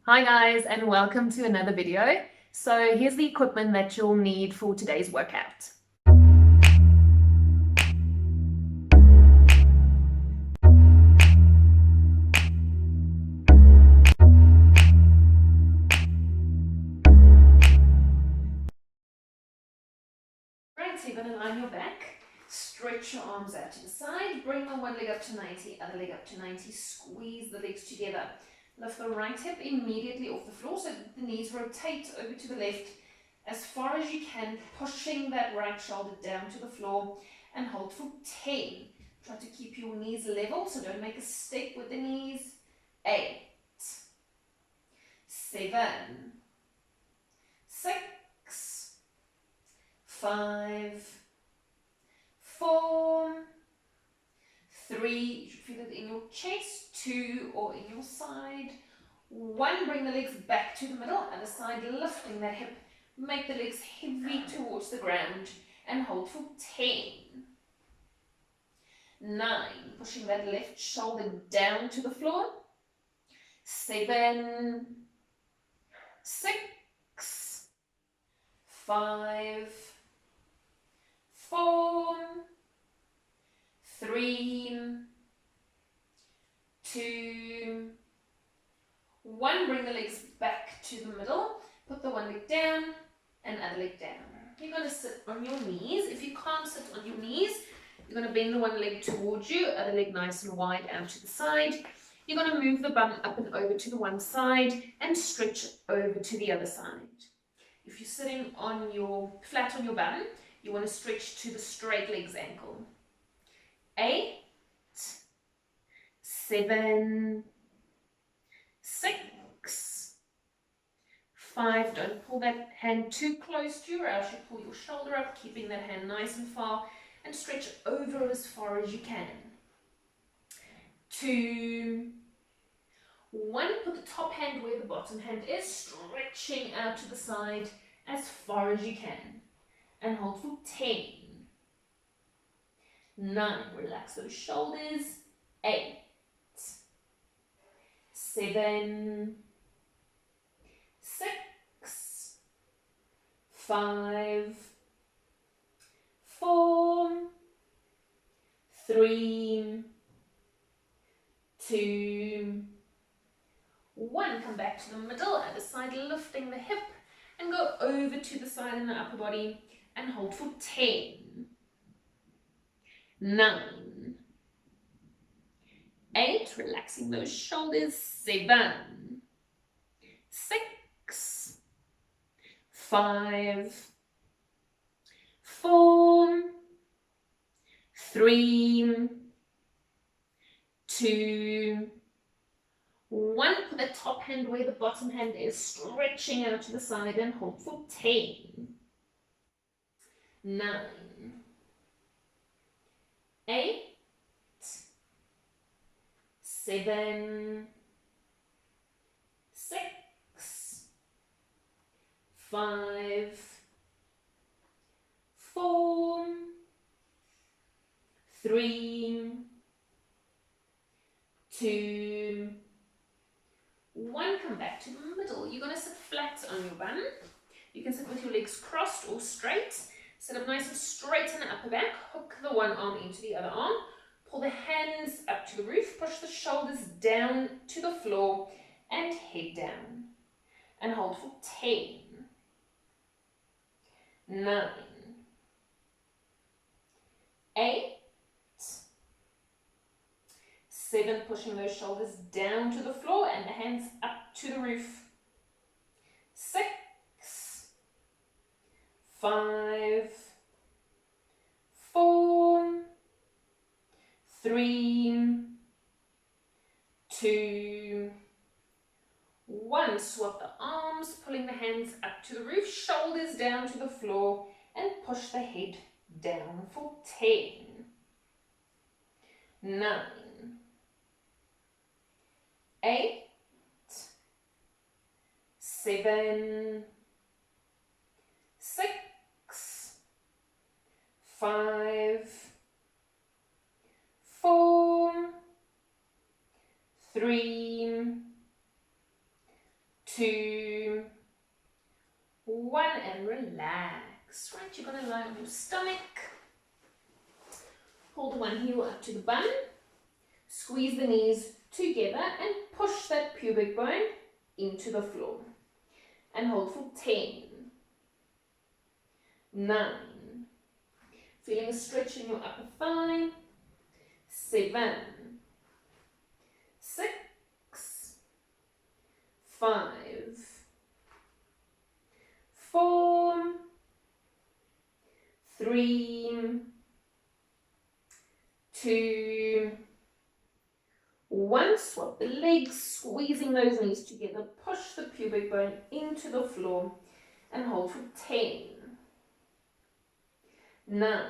Hi guys, and welcome to another video. So here's the equipment that you'll need for today's workout. Right, so you're going to lie on your back, stretch your arms out to the side, bring the one leg up to 90, other leg up to 90, squeeze the legs together. Lift the right hip immediately off the floor so that the knees rotate over to the left as far as you can, pushing that right shoulder down to the floor, and hold for 10. Try to keep your knees level, so don't make a step with the knees. 8, 7, 6, 5, 4, 3, you should feel it in your chest, 2 or in your side, 1, bring the legs back to the middle, other side lifting that hip, make the legs heavy towards the ground and hold for 10, 9, pushing that left shoulder down to the floor, 7, 6, 5, 4, 3, 2, 1. Bring the legs back to the middle. Put the one leg down and other leg down. You're going to sit on your knees. If you can't sit on your knees, you're going to bend the one leg towards you, other leg nice and wide out to the side. You're going to move the bum up and over to the one side and stretch over to the other side. If you're sitting on flat on your bum, you want to stretch to the straight legs ankle. 8, 7, 6, 5. Don't pull that hand too close to you, or else you pull your shoulder up, keeping that hand nice and far, and stretch over as far as you can. 2, 1. Put the top hand where the bottom hand is, stretching out to the side as far as you can, and hold for 10, 9. Relax those shoulders. 8, 7, 6, 5, 4, 3, 2, 1. Come back to the middle, other side lifting the hip, and go over to the side in the upper body and hold for 10, 9, 8, relaxing those shoulders. 7, 6, 5, 4, 3, 2, 1. Put the top hand where the bottom hand is, stretching out to the side and hold for 10, 9, 8, 7, 6, 5, 4, 3, 2, 1. Come back to the middle. You're going to sit flat on your bum. You can sit with your legs crossed or straight. Sit up nice and straight in the upper back. Hook the one arm into the other arm. Pull the hands up to the roof. Push the shoulders down to the floor and head down. And hold for 10, 9, 8, 7. Pushing those shoulders down to the floor and the hands up to the roof. 6, 5, 4, 3, 2, 1. Swap the arms, pulling the hands up to the roof, shoulders down to the floor, and push the head down for 10, 9, 8, 7, 6, 5, 4, 3, 2, 1, and relax. Right, you're going to lie on your stomach. Hold one heel up to the bum. Squeeze the knees together and push that pubic bone into the floor. And hold for 10, 9. Feeling a stretch in your upper thigh. 7, 6, 5, 4, 3, 2, 1. Swap the legs, squeezing those knees together. Push the pubic bone into the floor and hold for 10, 9,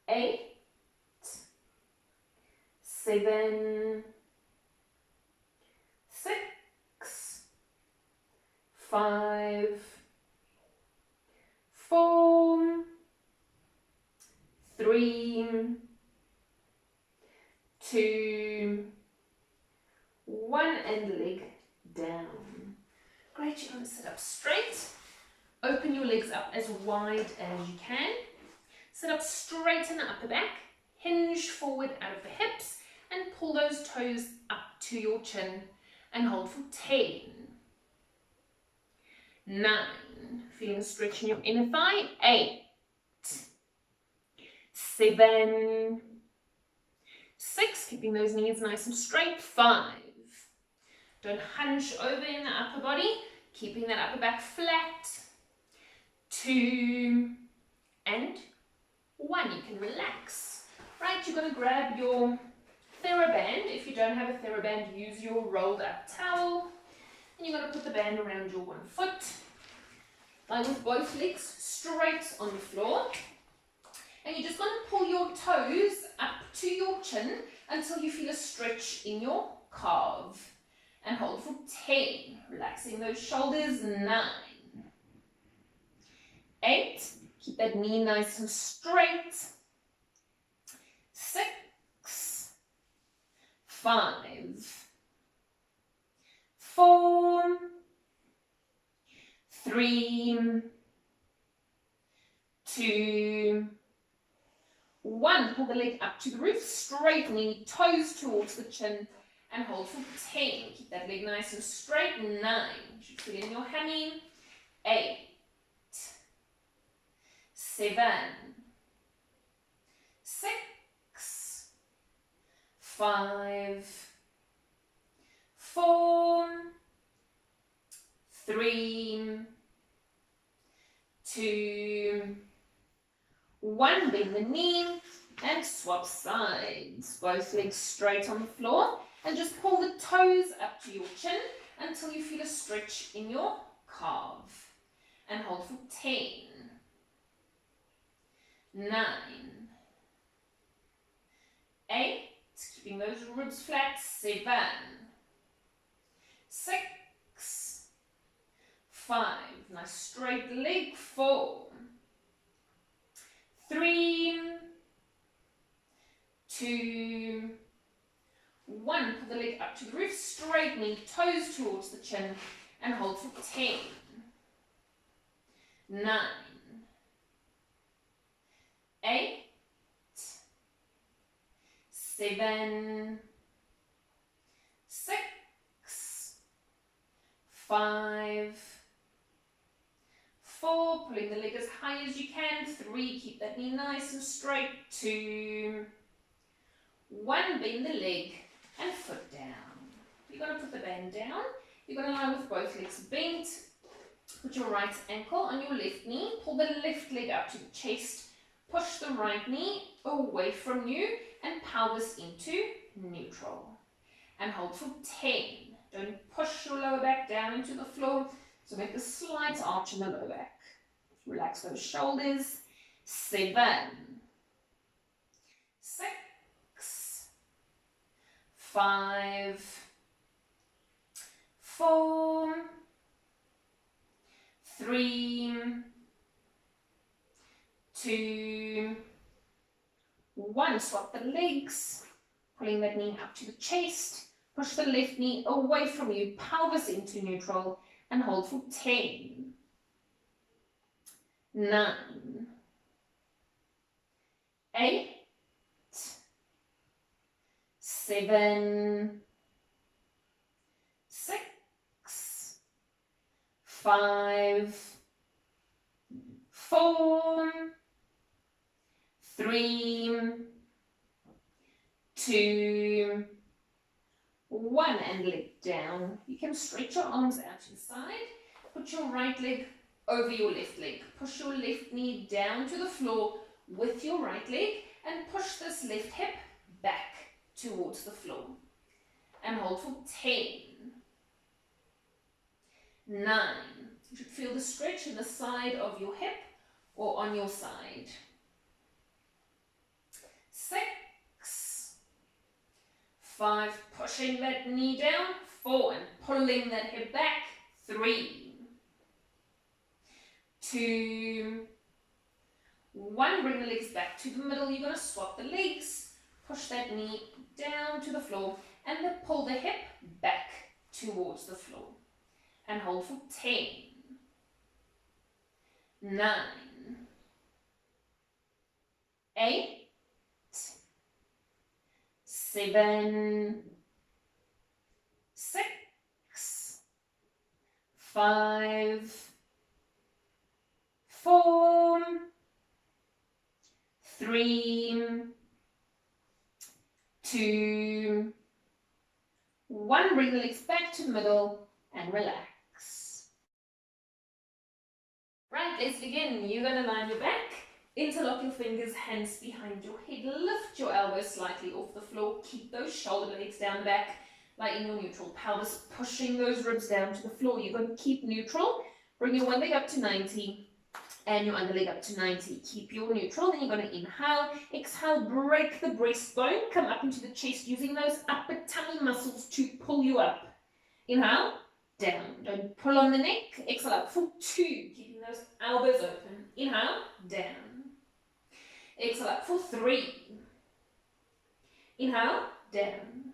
8, 7, 6, 5, 4, 3, 2, 1, and leg down. Great, you're going to sit up straight. Open your legs up as wide as you can. Sit up straight in the upper back. Hinge forward out of the hips and pull those toes up to your chin and hold for 10, 9, feeling a stretch in your inner thigh, 8, 7, 6, keeping those knees nice and straight, 5, don't hunch over in the upper body, keeping that upper back flat, 2, and 1, you can relax. Right, you're going to grab your TheraBand. If you don't have a TheraBand, use your rolled up towel. And you're going to put the band around your one foot. Lie with both legs straight on the floor. And you're just going to pull your toes up to your chin until you feel a stretch in your calf. And hold for 10. Relaxing those shoulders, 9, 8. Keep that knee nice and straight. 6, 5, 4, 3, 2, 1. Pull the leg up to the roof, straight knee, toes towards the chin, and hold for 10. Keep that leg nice and straight. 9. You should feel in your hammy. 8, 7, 6, 5, 4, 3, 2, 1. Bend the knee and swap sides. Both legs straight on the floor and just pull the toes up to your chin until you feel a stretch in your calf. And hold for 10, 9, 8, keeping those ribs flat, 7, 6, 5, nice straight leg, 4, 3, 2, 1. Pull the leg up to the roof, straight knee, toes towards the chin, and hold for 10, 9, 8, 7, 6, 5, 4, pulling the leg as high as you can, 3, keep that knee nice and straight, 2, 1, bend the leg and foot down. You're going to put the band down, you're going to lie with both legs bent, put your right ankle on your left knee, pull the left leg up to the chest, push the right knee away from you and pelvis into neutral. And hold for 10. Don't push your lower back down into the floor. So make a slight arch in the lower back. Relax those shoulders. 7, 6, 5, 4, 3, 2, 1. Swap the legs, pulling that knee up to the chest, Push the left knee away from you, pelvis into neutral, and hold for 10, 9, 8, 7, 6, 5, 4, 3, 2, 1, and leg down. You can stretch your arms out to the side. Put your right leg over your left leg. Push your left knee down to the floor with your right leg and push this left hip back towards the floor. And hold for 10, 9. You should feel the stretch in the side of your hip or on your side. 6, 5, pushing that knee down. 4, and pulling that hip back. 3, 2, 1. Bring the legs back to the middle. You're going to swap the legs. Push that knee down to the floor and then pull the hip back towards the floor. And hold for 10, 9, 8, 7, 6, 5, 4, 3, 2, 1. Bring the legs back to the middle and relax. Right, let's begin. You're going to lie on your back, interlock your fingers, hands behind your head, lift your elbows slightly off the floor, keep those shoulder blades down the back, lie in your neutral pelvis, pushing those ribs down to the floor. You're going to keep neutral, bring your one leg up to 90 and your other leg up to 90. Keep your neutral, then you're going to inhale, exhale, break the breastbone, come up into the chest using those upper tummy muscles to pull you up. Inhale, down, don't pull on the neck, exhale up for 2, keeping those elbows open. Inhale, down, exhale up for 3, inhale, down,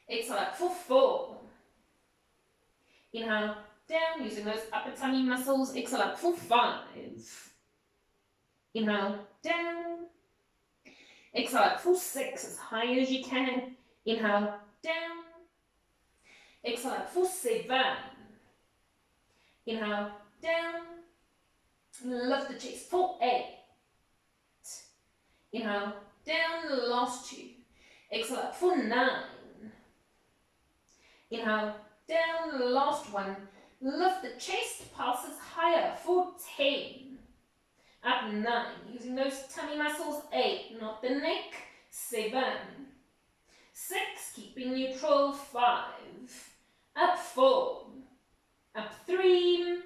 exhale up for 4, inhale, down, using those upper tummy muscles, exhale up for 5, inhale, down, exhale up for 6, as high as you can, inhale, down, exhale up for 7, inhale, down, lift the chest for 8, inhale, down, last 2, exhale up for 9, inhale, down, last 1, lift the chest, pulses higher for 10, up 9, using those tummy muscles, 8, not the neck, 7, 6, keeping neutral, 5, up 4, up 3,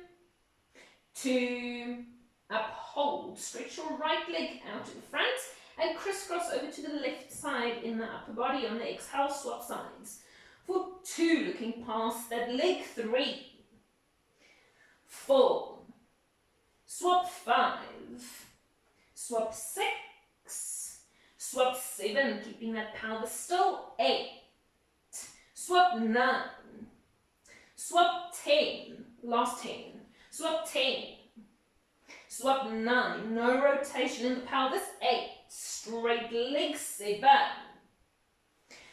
2, up, hold, stretch your right leg out to the front and crisscross over to the left side in the upper body. On the exhale, swap sides. For 2, looking past that leg, 3, 4, swap 5, swap 6, swap 7, keeping that pelvis still, 8, swap 9, swap 10, last 10, swap 10, swap 9, no rotation in the pelvis, 8, straight legs, 7,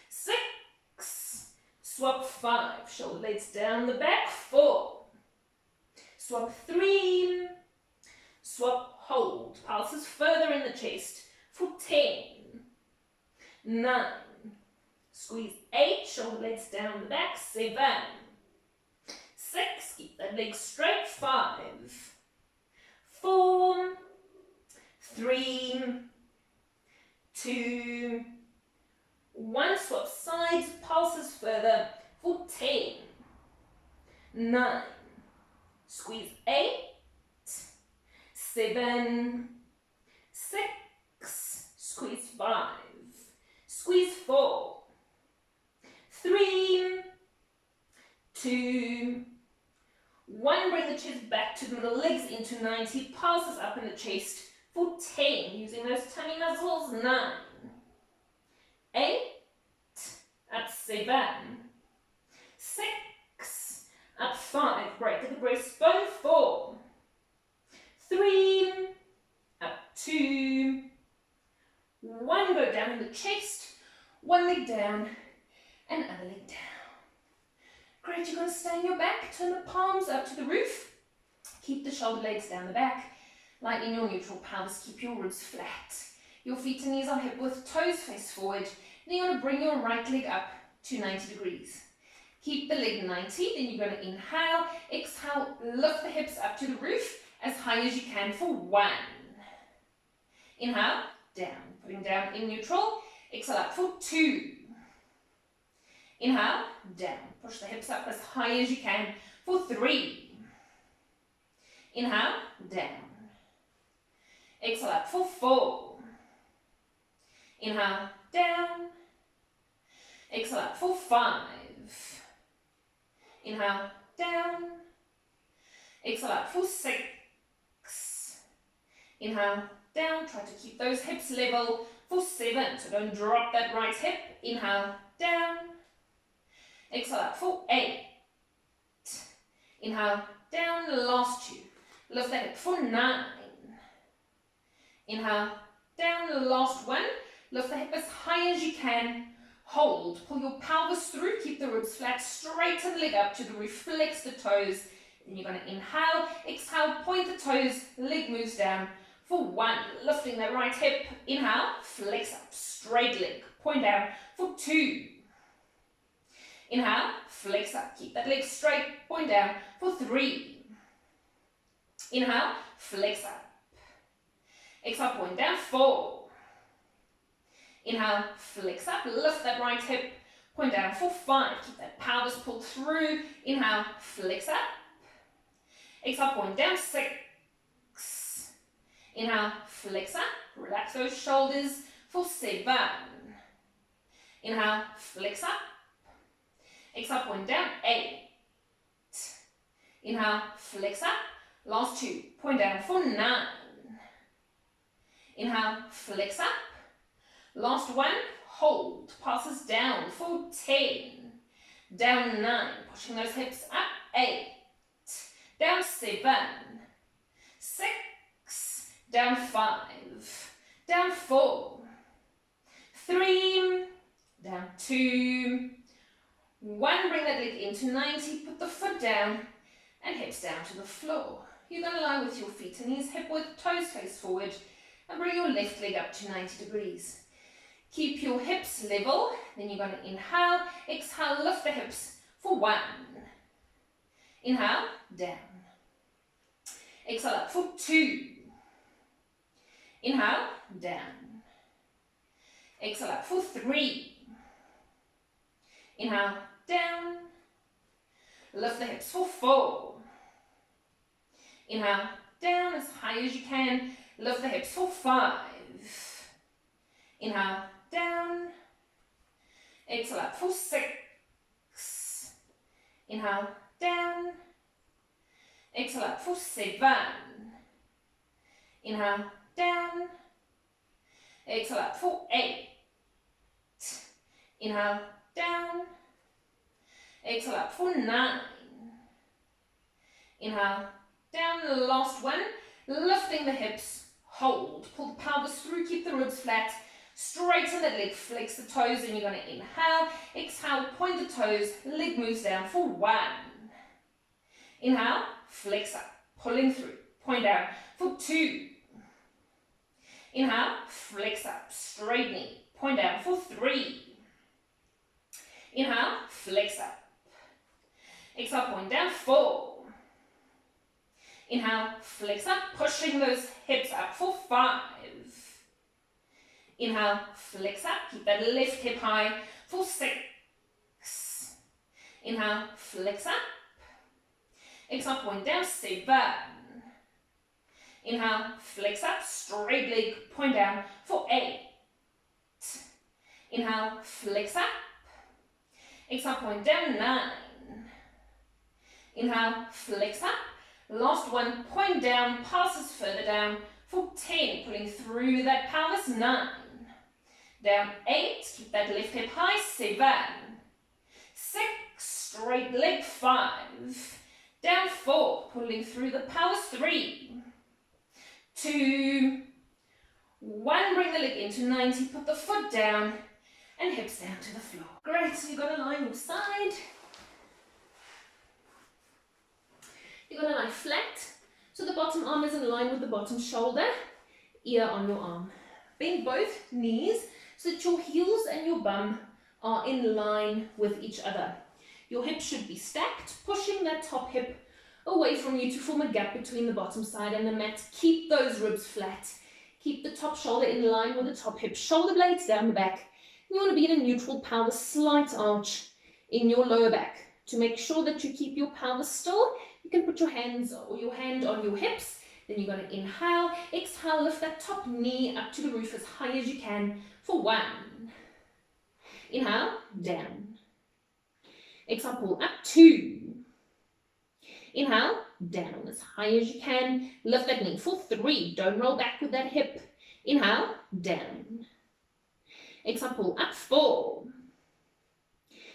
6, swap 5, shoulder blades down the back, 4, swap 3, swap, hold, pulses further in the chest, for 10, 9, squeeze 8, shoulder blades down the back, 7, 6, keep that leg straight, 5, 4, 3, 2, 1, swap sides, pulses further, for 10, 9, squeeze 8, 7, 6, squeeze 5, squeeze 4, 3, 2, 1, bring the chest back to the middle, legs into 90, pulses up in the chest for 10, using those tummy muscles, 9, 8, up 7, 7, 6, up 5, break at the breastbone, 4, 3, up 2, 1, go down in the chest, 1 leg down, and other leg down. Great, you're going to stay on your back, turn the palms up to the roof, keep the shoulder blades down the back, lighten your neutral pelvis, keep your ribs flat. Your feet and knees are hip width, toes face forward. Then you're going to bring your right leg up to 90 degrees. Keep the leg 90, then you're going to inhale, exhale, lift the hips up to the roof as high as you can for 1. Inhale, down, putting down in neutral, exhale up for 2. Inhale, down, push the hips up as high as you can for 3. Inhale, down. Exhale up for 4. Inhale, down. Exhale up for 5. Inhale, down. Exhale up for 6. Inhale, down. Try to keep those hips level for 7. So don't drop that right hip. Inhale, down. Exhale up for 8. Inhale, down. Last 2. Lift the hip for 9. Inhale, down. Last 1. Lift the hip as high as you can. Hold. Pull your pelvis through. Keep the ribs flat. Straighten the leg up to the roof. Flex the toes. Then you're going to inhale. Exhale. Point the toes. Leg moves down for 1. Lifting that right hip. Inhale. Flex up. Straight leg. Point down for 2. Inhale. Flex up. Keep that leg straight. Point down for 3. Inhale. Flex up. Exhale. Point down. 4. Inhale, flex up, lift that right hip, point down for 5. Keep that pelvis pulled through. Inhale, flex up. Exhale, point down, 6. Inhale, flex up, relax those shoulders for 7. Inhale, flex up. Exhale, point down, 8. Inhale, flex up. Last 2, point down for 9. Inhale, flex up. Last 1, hold, passes down for 10, down 9, pushing those hips up, 8, down 7, 6, down 5, down 4, 3, down 2, 1, bring that leg into 90, put the foot down and hips down to the floor. You're going to lie with your feet and knees hip width, toes face forward, and bring your left leg up to 90 degrees. Keep your hips level, then you're going to inhale, exhale, lift the hips for 1. Inhale, down. Exhale up for 2. Inhale, down. Exhale up for 3. Inhale, down. Lift the hips for 4. Inhale, down as high as you can. Lift the hips for 5. Inhale, down. Exhale up for 6. Inhale, down. Exhale up for 7. Inhale, down. Exhale up for 8. Inhale, down. Exhale up for 9. Inhale, down. Last 1. Lifting the hips. Hold. Pull the pelvis through. Keep the ribs flat. Straighten that leg, flex the toes, and you're going to inhale, exhale, point the toes, leg moves down for 1. Inhale, flex up, pulling through, point down for 2. Inhale, flex up, straight knee, point down for 3. Inhale, flex up. Exhale, point down, 4. Inhale, flex up, pushing those hips up for 5. Inhale, flex up, keep that left hip high for 6. Inhale, flex up. Exhale, point down, 7. Inhale, flex up, straight leg, point down for 8. Inhale, flex up. Exhale, point down, 9. Inhale, flex up. Last 1, point down, passes further down for 10, pulling through that pelvis, 9. Down 8, keep that left hip high, 7. straight leg 5, down 4, pulling through the power 3, 2, 1, bring the leg into 90, put the foot down and hips down to the floor. Great, so you're going to lie on your side. You're going to lie flat, so the bottom arm is in line with the bottom shoulder, ear on your arm. Bend both knees so that your heels and your bum are in line with each other. Your hips should be stacked, pushing that top hip away from you to form a gap between the bottom side and the mat. Keep those ribs flat. Keep the top shoulder in line with the top hip. Shoulder blades down the back. You want to be in a neutral pelvis, slight arch in your lower back. To make sure that you keep your pelvis still, you can put your hands or your hand on your hips. Then you're going to inhale, exhale, lift that top knee up to the roof as high as you can for 1. Inhale, down. Exhale, pull up, 2. Inhale, down as high as you can. Lift that knee for 3. Don't roll back with that hip. Inhale, down. Exhale, pull up, 4.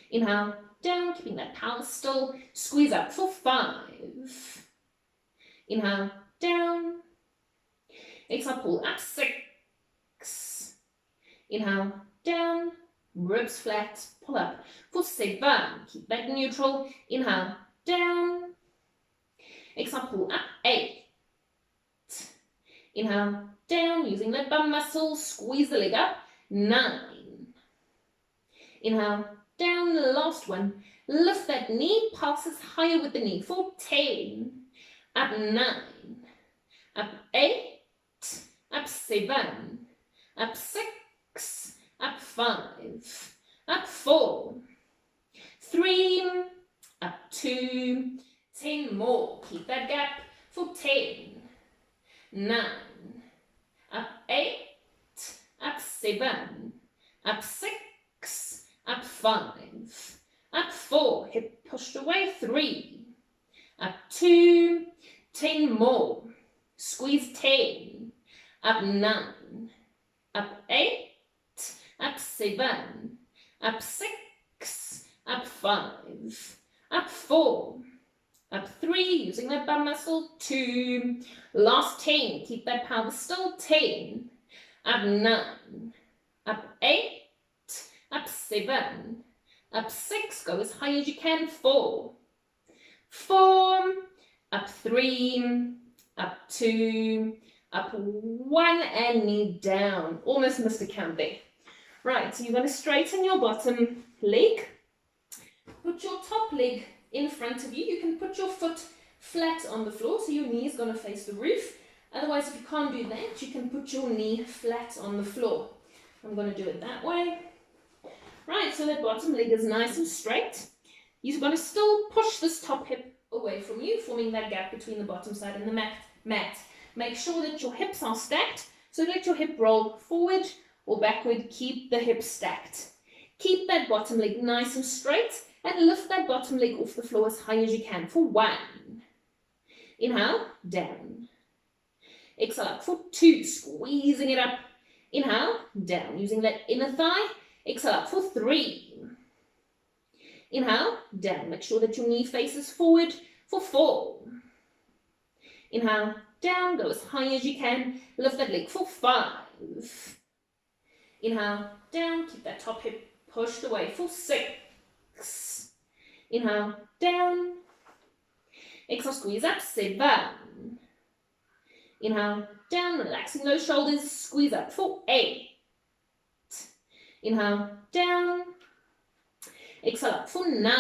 Inhale, down, keeping that pelvis still. Squeeze up for 5. Inhale, down. Exhale, pull up, 6. Inhale, down. Ribs flat, pull up for 7. Keep that neutral. Inhale, down. Exhale, pull up, 8. Inhale, down, using that bum muscle. Squeeze the leg up, 9. Inhale, down, the last one. Lift that knee, pulses higher with the knee for 10. Up, 9. Up, 8. Up, 7. Up, 6. Up, 5. Up, 4. 3. Up, 2. 10 more. Keep that gap for 10. 9. Up, 8. Up, 7. Up, 6. Up, 5. Up, 4. Hip pushed away. 3. Up, 2. 10 more. Squeeze 10. Up, 9. Up, 8. Up, 7. Up, 6. Up, 5. Up, 4. Up, 3. Using that bum muscle. 2. Last 10. Keep that pelvis still. 10. Up, 9. Up, 8. Up, 7. Up, 6. Go as high as you can. 4. 4. Up, 3. Up, 2. Up, 1. And knee down. Almost missed a count there. Right, so you're going to straighten your bottom leg. Put your top leg in front of you. You can put your foot flat on the floor, so your knee is going to face the roof. Otherwise, if you can't do that, you can put your knee flat on the floor. I'm going to do it that way. Right, so that bottom leg is nice and straight. You're going to still push this top hip away from you, forming that gap between the bottom side and the mat. Make sure that your hips are stacked, so let your hip roll forward or backward. Keep the hips stacked. Keep that bottom leg nice and straight and lift that bottom leg off the floor as high as you can for 1. Inhale, down. Exhale up for 2, squeezing it up. Inhale, down, using that inner thigh. Exhale up for 3. Inhale, down. Make sure that your knee faces forward for 4. Inhale, down, go as high as you can. Lift that leg for 5. Inhale, down, keep that top hip pushed away for 6. Inhale, down. Exhale, squeeze up, 7. Inhale, down, relaxing those shoulders, squeeze up for 8. Inhale, down. Exhale up for 9.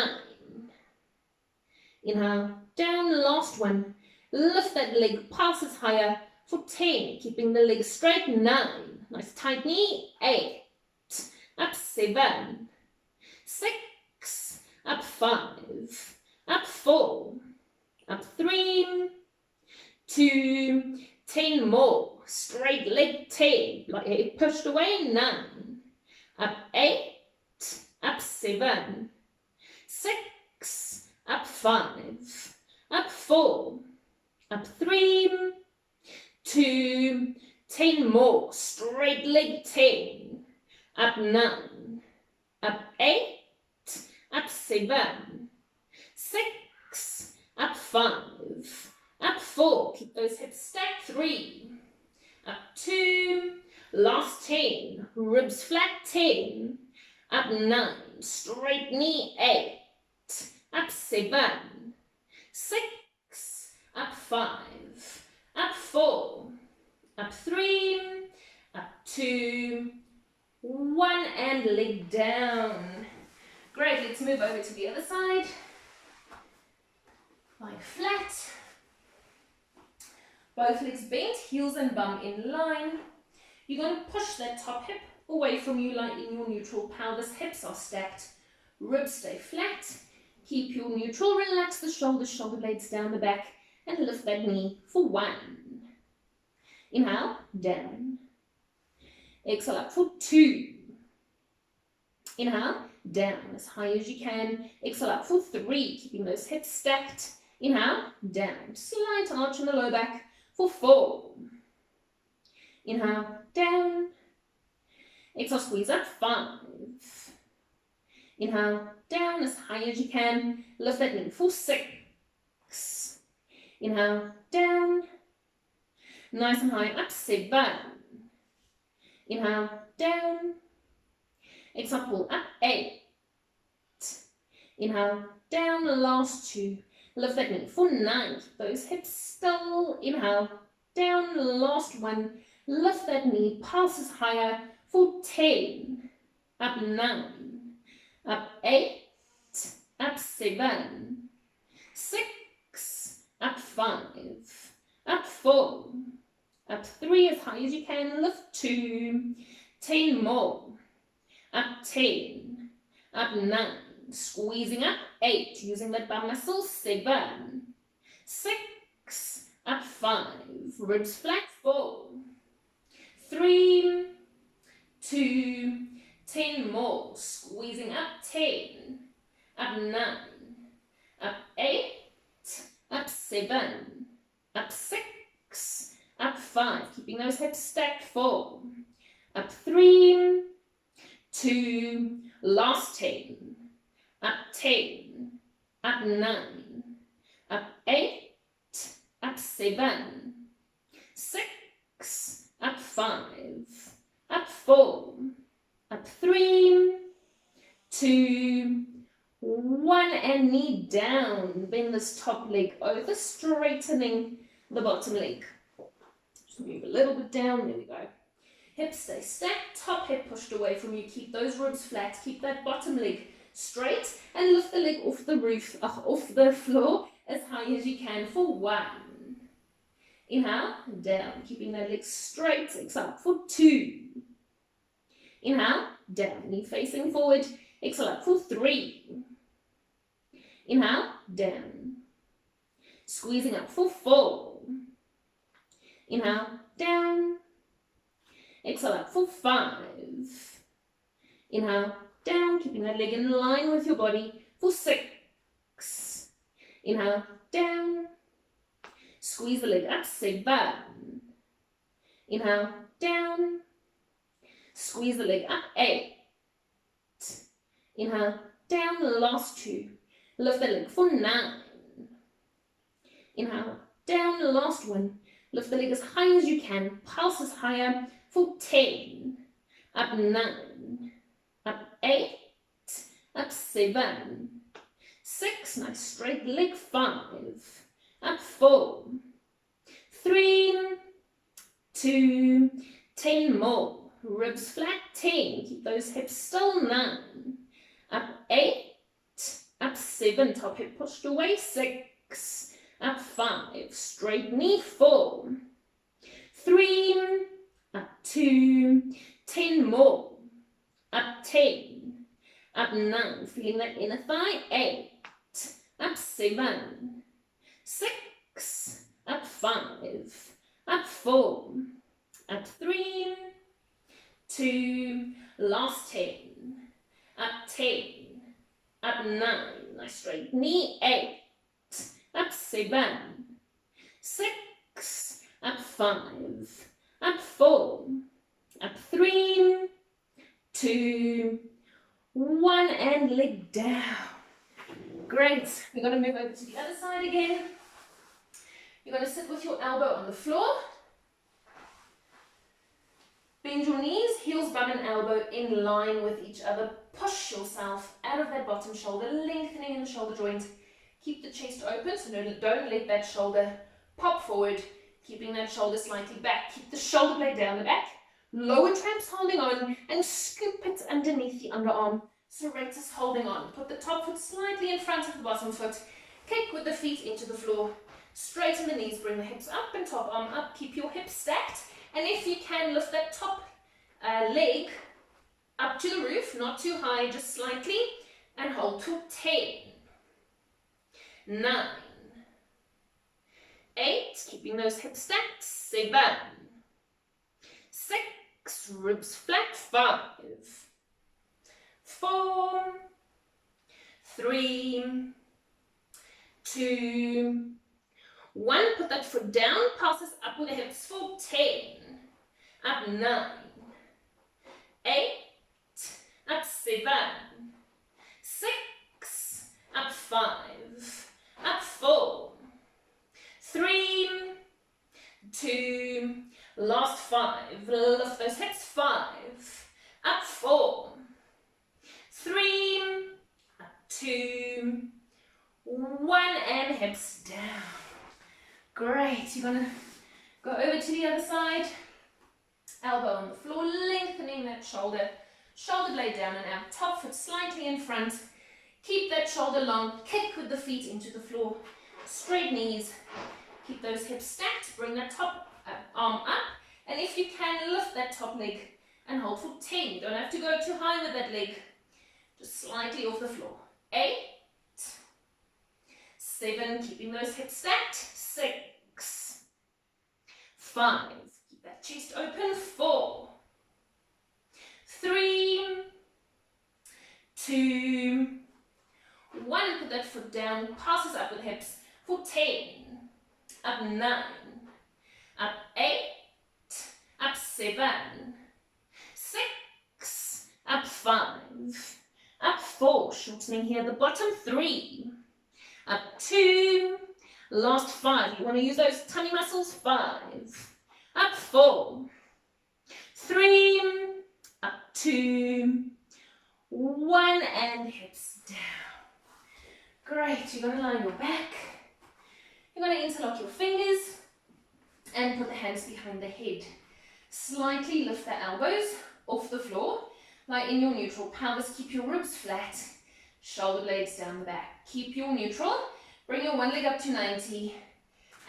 Inhale, down, last one. Lift that leg, passes higher for 10, keeping the leg straight, 9. Nice tight knee, 8. Up, 7. 6. Up, 5. Up, 4. Up, 3. 2. 10 more. Straight leg, 10. Like it pushed away, 9. Up, 8. Up, 7. 6. Up, 5. Up, 4. Up, 3. 2. 10 more. Straight leg, 10. Up, 9. Up, 8. Up, 7. 6, up 5, up 4, keep those hips stacked, 3, up 2, last 10, ribs flat, 10, up 9, straight knee, 8, up 7, 6, up 5, up 4, up 3, up 2, 1, and leg down. Great, let's move over to the other side. Lie flat. Both legs bent, heels and bum in line. You're going to push that top hip away from you, like in your neutral pelvis. Hips are stacked, ribs stay flat. Keep your neutral, relax the shoulders, shoulder blades down the back, and lift that knee for 1. Inhale, down. Exhale up for 2. Inhale, down as high as you can. Exhale up for 3, keeping those hips stacked. Inhale, down. Slight arch in the low back for 4. Inhale, down. Exhale, squeeze up, 5. Inhale, down as high as you can. Lift that knee for 6. Inhale, down. Nice and high, up, 7. Inhale, down. Exhale, pull up, 8. Inhale, down, last 2. Lift that knee for 9. Keep those hips still. Inhale, down, last 1. Lift that knee, pulses higher for 10. Up 9. Up 8. Up 7. 6. Up 5. Up 4. Up 3 as high as you can. Lift 2. 10 more. Up 10. Up 9. Squeezing up, 8, using that bum muscle, 7, 6, up 5, ribs flat, 4, 3, 2, 10 more, squeezing up, 10, up 9, up 8, up 7, up 6, up 5, keeping those hips stacked, 4, up 3, 2, last 10, up 10, up 9, up 8, up 7, 6, up 5, up 4, up 3, 2, 1, and knee down. Bend this top leg over, straightening the bottom leg. Just move a little bit down, there we go. Hips stay stacked, top hip pushed away from you, keep those ribs flat, keep that bottom leg straight, and lift the leg off the roof, off the floor as high as you can for 1. Inhale, down, keeping that leg straight. Exhale up for 2. Inhale, down, knee facing forward. Exhale up for 3. Inhale, down. Squeezing up for 4. Inhale, down. Exhale up for 5. Inhale, down, keeping that leg in line with your body for 6. Inhale, down. Squeeze the leg up, 7. Inhale, down. Squeeze the leg up, 8. Inhale, down, the last 2. Lift the leg for 9. Inhale, down, the last 1. Lift the leg as high as you can. Pulses higher for 10. Up 9. Up 8. Up 7. 6. Nice straight leg. 5. Up 4. 3. 2. 10 more. Ribs flat. 10. Keep those hips still. 9. Up 8. Up 7. Top hip pushed away. 6. Up 5. Straight knee. 4. 3. Up 2. 10 more. Up 10. Up 9. Feeling that inner thigh. 8. Up 7. 6. Up 5. Up 4. Up 3. 2. Last 10. Up 10. Up 9. Nice straight knee. 8. Up 7. 6. Up 5. Up 4. Up 3. 2. 1, and leg down. Great. We're going to move over to the other side again. You're going to sit with your elbow on the floor. Bend your knees, heels, bum and elbow in line with each other. Push yourself out of that bottom shoulder, lengthening in the shoulder joint. Keep the chest open, so don't let that shoulder pop forward. Keeping that shoulder slightly back. Keep the shoulder blade down the back. Lower traps holding on and scoop it underneath the underarm. Serratus holding on. Put the top foot slightly in front of the bottom foot. Kick with the feet into the floor. Straighten the knees, bring the hips up and top arm up. Keep your hips stacked. And if you can, lift that top leg up to the roof, not too high, just slightly. And hold to 10, 9, 8, keeping those hips stacked, 7, 6, ribs flat, 5, 4, 3, 2, 1. Put that foot down, passes up with the hips for 10, up 9, 8, up 7, 6, up 5, up 4, 3, 2, last 5, lift those hips, 5, up 4, 3, up 2, 1, and hips down. Great, you're going to go over to the other side, elbow on the floor, lengthening that shoulder, shoulder blade down and out, top foot slightly in front, keep that shoulder long, kick with the feet into the floor, straight knees, keep those hips stacked, bring that top arm up, and if you can, lift that top leg and hold for 10. You don't have to go too high with that leg, just slightly off the floor. 8, 7, keeping those hips stacked, 6, 5, keep that chest open, 4, 3, 2, 1, put that foot down, passes up with hips for 10, up 9, up 8, up 7, 6, up 5, up 4, shortening here at the bottom, 3, up 2, last 5, you want to use those tummy muscles, 5, up 4, 3, up 2, 1, and hips down. Great, you're going to lie on your back. You're going to interlock your fingers and put the hands behind the head. Slightly lift the elbows off the floor. Lie in your neutral pelvis. Keep your ribs flat. Shoulder blades down the back. Keep your neutral. Bring your one leg up to 90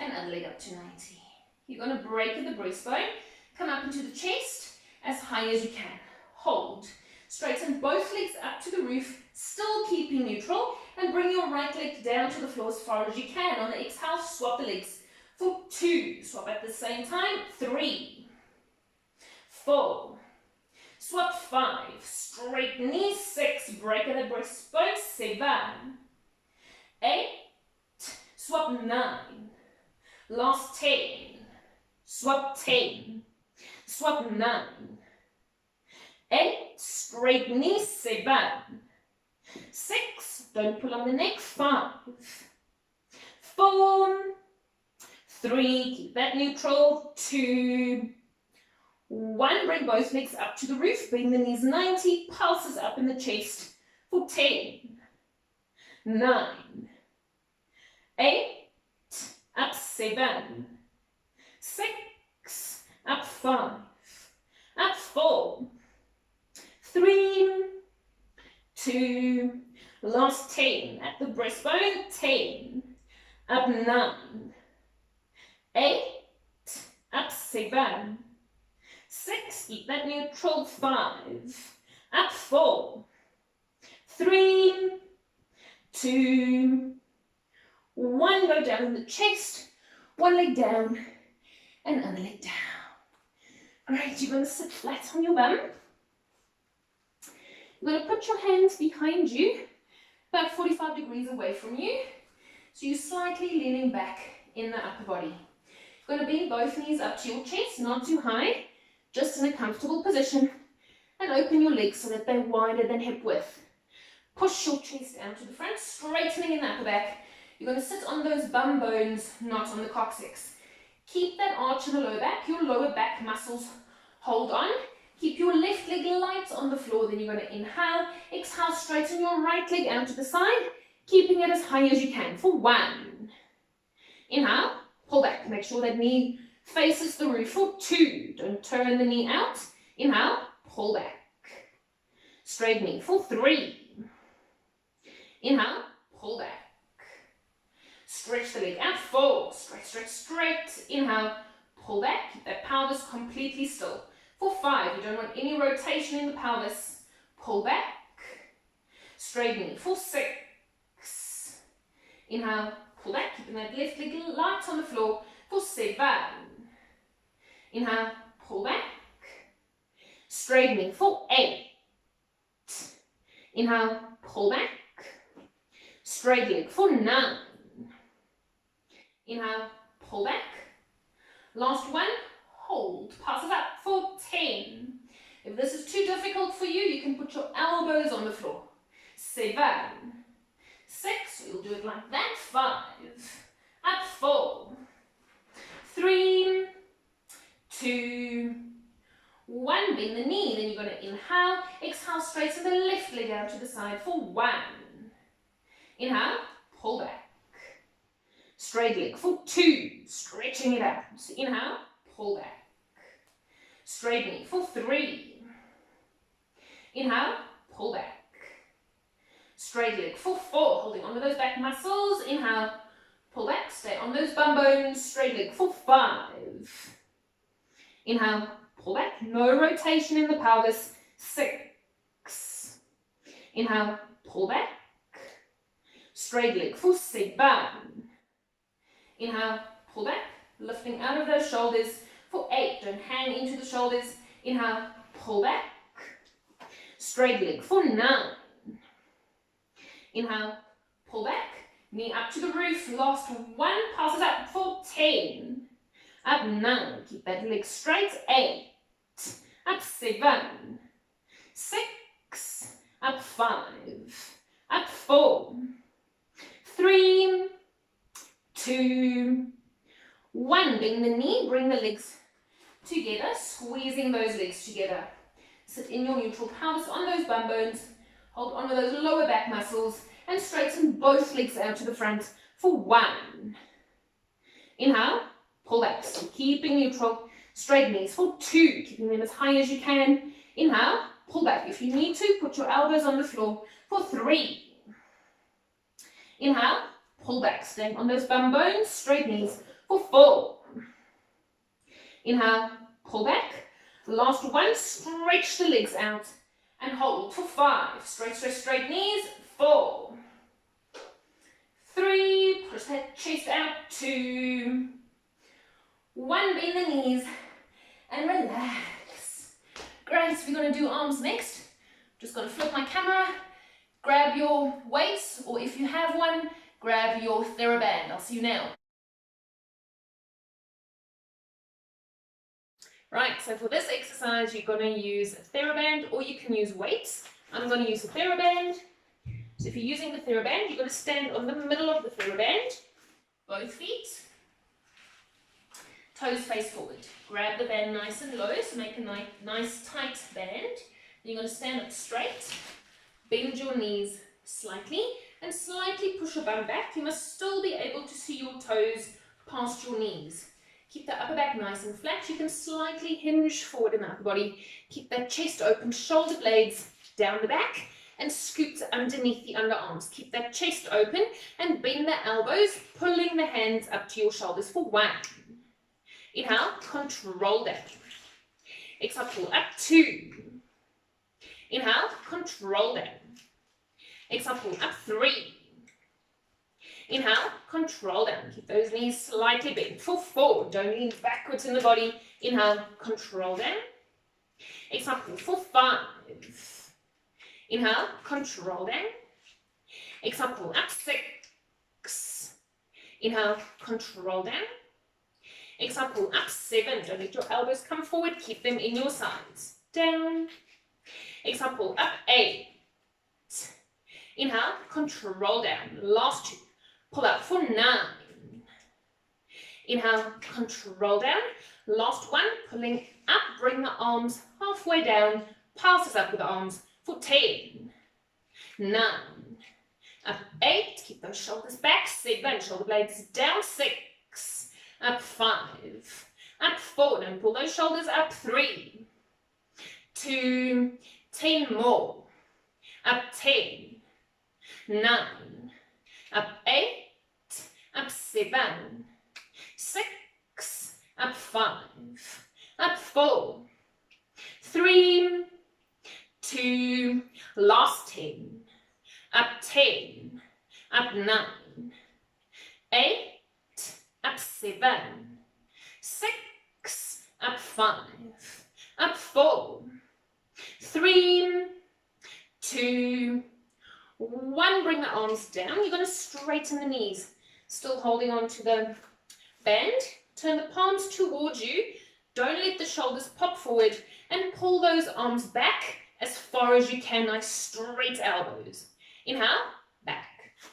and other leg up to 90. You're going to break at the breastbone. Come up into the chest as high as you can. Hold. Straighten both legs up to the roof, still keeping neutral, and bring your right leg down to the floor as far as you can. On the exhale, swap the legs for 2. Swap at the same time, 3, 4, swap 5, straight knee, 6, break at the breastbone, 7, 8, swap 9, last 10, swap 10, swap 9, 8, straight knee, 7, 6, don't pull on the neck, 5, 4, 3, keep that neutral, 2, 1, bring both legs up to the roof, bend the knees 90, pulses up in the chest for 10, 9, 8, up 7, 6, up 5, up 4, 3, 2, last 10, at the breastbone, 10, up 9, 8, up 7, 6, keep that neutral, 5, up 4, 3, 2, 1, go down in the chest, one leg down, and other leg down. Great, you're going to sit flat on your bum. You're going to put your hands behind you, about 45 degrees away from you, so you're slightly leaning back in the upper body. You're going to bend both knees up to your chest, not too high, just in a comfortable position, and open your legs so that they're wider than hip width. Push your chest down to the front, straightening in the upper back. You're going to sit on those bum bones, not on the coccyx. Keep that arch in the lower back. Your lower back muscles hold on. Keep your left leg light on the floor. Then you're going to inhale. Exhale, straighten your right leg out to the side, keeping it as high as you can for 1. Inhale, pull back. Make sure that knee faces the roof for 2. Don't turn the knee out. Inhale, pull back. Straight knee for 3. Inhale, pull back. Stretch the leg out, 4. Straight, straight, straight. Inhale, pull back. Keep that pelvis completely still. For 5, you don't want any rotation in the pelvis. Pull back. Straight knee for 6. Inhale, pull back. Keeping that left leg light on the floor for 7. Inhale, pull back. Straight knee for 8. Inhale, pull back. Straight leg for 9. Inhale, pull back. Last one, hold. Pass it up for 10. If this is too difficult for you, you can put your elbows on the floor. 7. 6, we'll do it like that. 5. Up, 4. 3, 2, 1. Bend the knee. Then you're going to inhale. Exhale, straighten the left leg out to the side for 1. Inhale, pull back. Straight leg for 2. Stretching it out. Inhale, pull back. Straight knee for 3. Inhale, pull back. Straight leg for 4. Holding onto those back muscles. Inhale, pull back. Stay on those bum bones. Straight leg for 5. Inhale, pull back. No rotation in the pelvis. 6. Inhale, pull back. Straight leg for 7. Inhale, pull back. Lifting out of those shoulders for 8. Don't hang into the shoulders. Inhale, pull back. Straight leg for 9. Inhale, pull back. Knee up to the roof. Last one. Pass it up for 10. Up 9. Keep that leg straight. 8. Up 7. 6. Up 5. Up 4. 3, 2, 1. Bend the knee, bring the legs together, squeezing those legs together. Sit in your neutral pelvis on those bum bones, hold on to those lower back muscles, and straighten both legs out to the front for 1. Inhale, pull back, so keeping neutral, straight knees for 2, keeping them as high as you can. Inhale, pull back. If you need to, put your elbows on the floor for 3. Inhale, pull back, staying on those bum bones, straight knees for 4. Inhale, pull back. Last one, stretch the legs out and hold for 5. Straight, straight, straight knees, 4. 3, push that chest out, 2. 1, bend the knees and relax. Great, we're going to do arms next. Just going to flip my camera. Grab your weights, or if you have one, grab your TheraBand. I'll see you now. Right, so for this exercise, you're going to use a TheraBand, or you can use weights. I'm going to use a TheraBand. So if you're using the TheraBand, you're going to stand on the middle of the TheraBand, both feet, toes face forward. Grab the band nice and low, so make a nice tight band. Then you're going to stand up straight. Bend your knees slightly and slightly push your bum back. You must still be able to see your toes past your knees. Keep the upper back nice and flat. You can slightly hinge forward in the upper body. Keep that chest open, shoulder blades down the back and scoot underneath the underarms. Keep that chest open and bend the elbows, pulling the hands up to your shoulders for 1. Inhale, control down. Exhale, pull up, 2. Inhale, control down. Exhale, pull up, 3. Inhale, control down. Keep those knees slightly bent for 4. Don't lean backwards in the body. Inhale, control down. Exhale, pull for 5. Inhale, control down. Exhale, pull up, 6. Inhale, control down. Exhale, pull up, 7. Don't let your elbows come forward. Keep them in your sides. Down. Exhale, pull up, 8. Inhale, control down. Last 2. Pull up for 9. Inhale, control down. Last 1, pulling up, bring the arms halfway down, passes up with the arms for 10. 9. Up 8, keep those shoulders back. 7, shoulder blades down. 6. Up 5. Up 4, and pull those shoulders up. 3. 2. 10 more. Up 10. 9. Up 8. Up 7. 6. Up 5. Up 4. 3. 2. Last 10. Up 10. Up 9. 8. Up 7. 6. Up 5. Up 4. 3. 2. 1. Bring the arms down. You're going to straighten the knees. Still holding on to the band. Turn the palms towards you. Don't let the shoulders pop forward and pull those arms back as far as you can. Nice straight elbows. Inhale, back.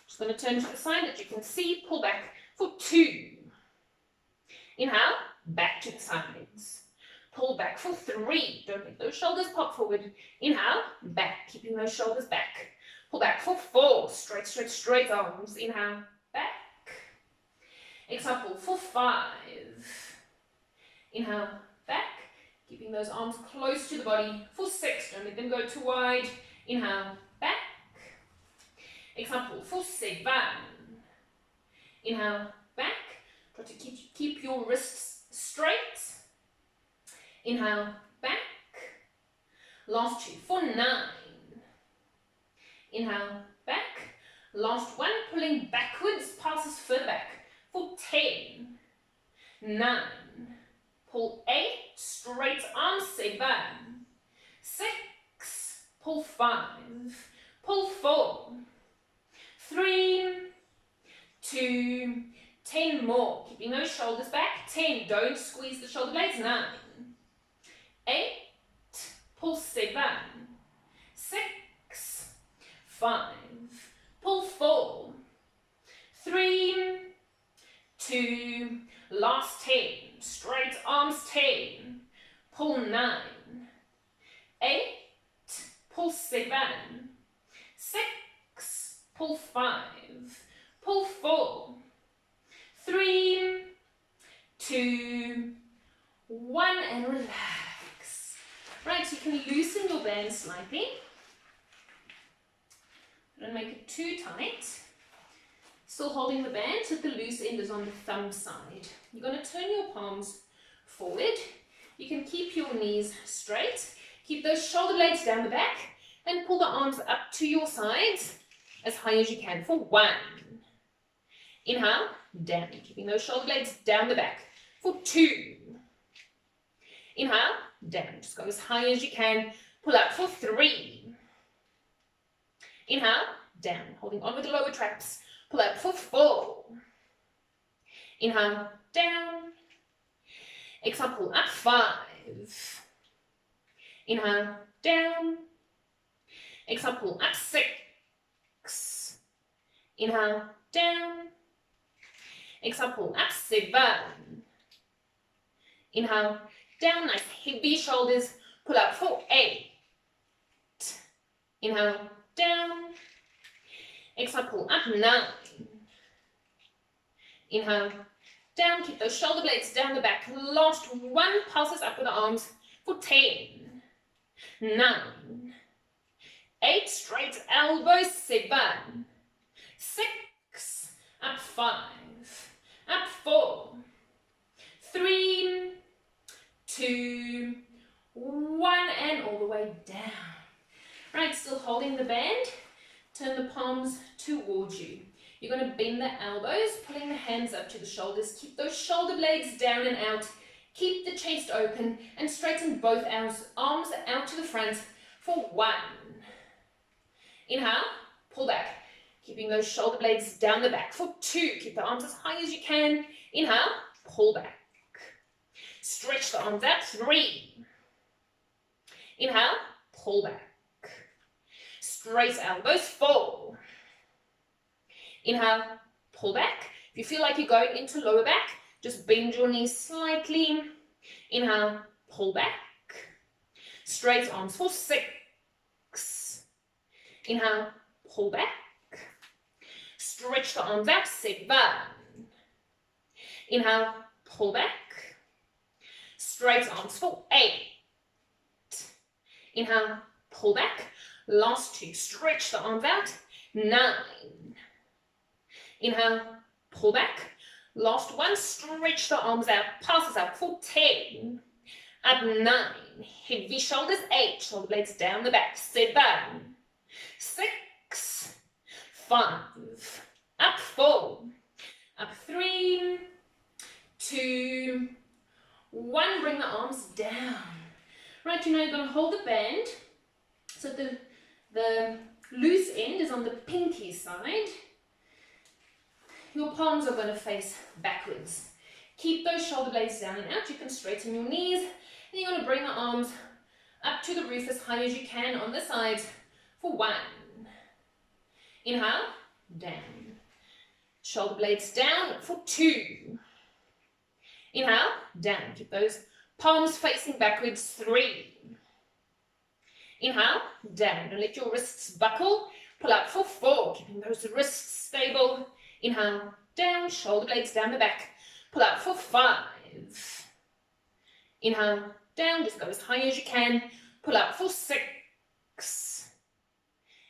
Just going to turn to the side that you can see. Pull back for 2. Inhale, back to the sides. Pull back for 3. Don't let those shoulders pop forward. Inhale, back, keeping those shoulders back. Pull back for 4. Straight, straight, straight arms. Inhale, back. Exhale for 5. Inhale, back. Keeping those arms close to the body for 6. Don't let them go too wide. Inhale, back. Exhale for 7. Inhale, back. Try to keep your wrists straight. Inhale, back. Last 2 for 9. Inhale, back. Last 1, pulling backwards, passes further back for 10. 9. Pull 8, straight arms, 7. 6. Pull 5. Pull 4. 3. 2. 10 more. Keeping those shoulders back. 10. Don't squeeze the shoulder blades. 9. 8. Pull 7. 6. 5. Pull 4. 3. 2. Last 10. Straight arms. 10. Pull 9. 8. Pull 7. 6. Pull 5. Pull 4. 3. 2. 1. And relax. Right, so you can loosen your band slightly. Don't make it too tight. Still holding the band so the loose end is on the thumb side. You're going to turn your palms forward. You can keep your knees straight. Keep those shoulder blades down the back and pull the arms up to your sides as high as you can for 1. Inhale, down, keeping those shoulder blades down the back for 2. Inhale, down, just go as high as you can. Pull up for 3. Inhale, down, holding on with the lower traps. Pull up for 4. Inhale, down. Exhale, pull up 5. Inhale, down. Exhale, pull up 6. Inhale, down. Exhale, pull up 7. Inhale, down, nice heavy shoulders. Pull up for 8. Inhale, down. Exhale, pull up 9. Inhale, down, keep those shoulder blades down the back. Last 1, passes up with the arms for 10. 9. 8, straight elbows. 7. 6. Up 5. Up 4. 3. 2. 1. And all the way down. Right, still holding the band. Turn the palms towards you. You're going to bend the elbows, pulling the hands up to the shoulders. Keep those shoulder blades down and out. Keep the chest open and straighten both arms out to the front for 1. Inhale, pull back. Keeping those shoulder blades down the back for 2. Keep the arms as high as you can. Inhale, pull back. Stretch the arms out. 3. Inhale, pull back. Straight elbows. 4. Inhale, pull back. If you feel like you're going into lower back, just bend your knees slightly. Inhale, pull back. Straight arms for 6. Inhale, pull back. Stretch the arms out, 7. Inhale, pull back. Straight arms for 8. Inhale, pull back. Last 2, stretch the arms out, 9. Inhale, pull back. Last 1, stretch the arms out, passes out for 10. Up 9, heavy shoulders, 8, shoulder blades down the back, 7, 6, 5, up 4, up 3, 2, 1, bring the arms down. Right, you know you're going to hold the band, so the loose end is on the pinky side. Your palms are going to face backwards. Keep those shoulder blades down and out. You can straighten your knees. And you're going to bring the arms up to the roof as high as you can on the sides for 1. Inhale, down. Shoulder blades down for 2. Inhale, down. Keep those palms facing backwards, 3. Inhale, down. Don't let your wrists buckle. Pull up for 4. Keeping those wrists stable. Inhale, down. Shoulder blades down the back. Pull up for 5. Inhale, down. Just go as high as you can. Pull up for 6.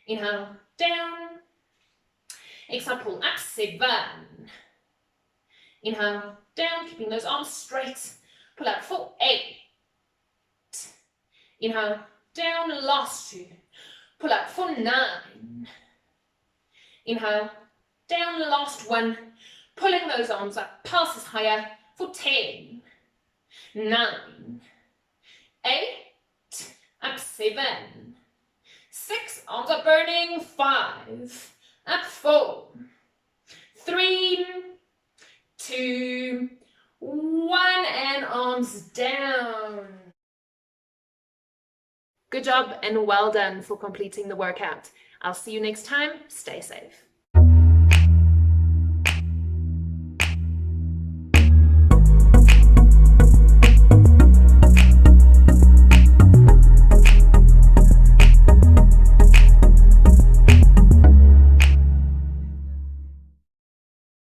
Inhale, down. Exhale, pull up, 7. Inhale, down. Keeping those arms straight. Pull up for 8. Inhale, down. Last 2. Pull up for 9. Inhale, down. Last 1. Pulling those arms up, passes higher for 10. 9. 8. Up 7. 6. Arms are burning. 5. Up 4. 3. 2. 1. And arms down. Good job and well done for completing the workout. I'll see you next time. Stay safe.